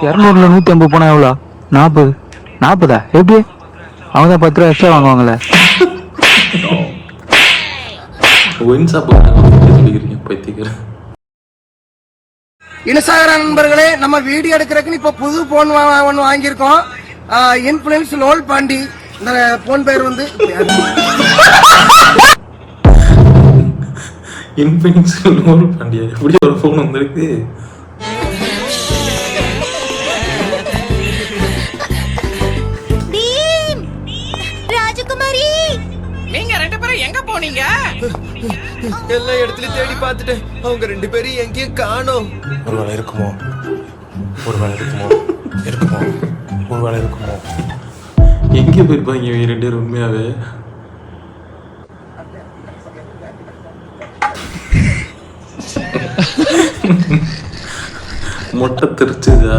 200ல 150 போனா எவ்வளோ? 40. 40 எப்படி? அவங்க தான் 10 ரூபா எக்ஸ்ட்ரா வாங்குவாங்களே. இனசாகர நண்பர்களே, நம்ம வீடியோ எடுக்கிறதுக்கு இப்ப புது போன் ஒன்று வாங்கியிருக்கோம். இன்ஃபுளுன்ஸ் லோல் பாண்டி. இந்த போன் பேர் வந்து இன்ஃபினிக்ஸ் லோல் பாண்டியா. எப்படி ஒரு போன் வந்திருக்கு? ராஜகுமாரி, நீங்க 2 பேரும் எங்க போனீங்க? எல்லா இடத்துலயும் தேடி பார்த்துட்டேன். அவங்க 2 பேரும் எங்கேயும் காணோம். ஒருவேளை இருக்குமோ, ஒருவேளை இருக்குமோ, இருக்குமோ, ஒருவேளை இருக்குமோ. எங்க போயிருப்பாங்க இவங்க 2 பேரும் உண்மையாவே? மொட்டை தெரிச்சுதா?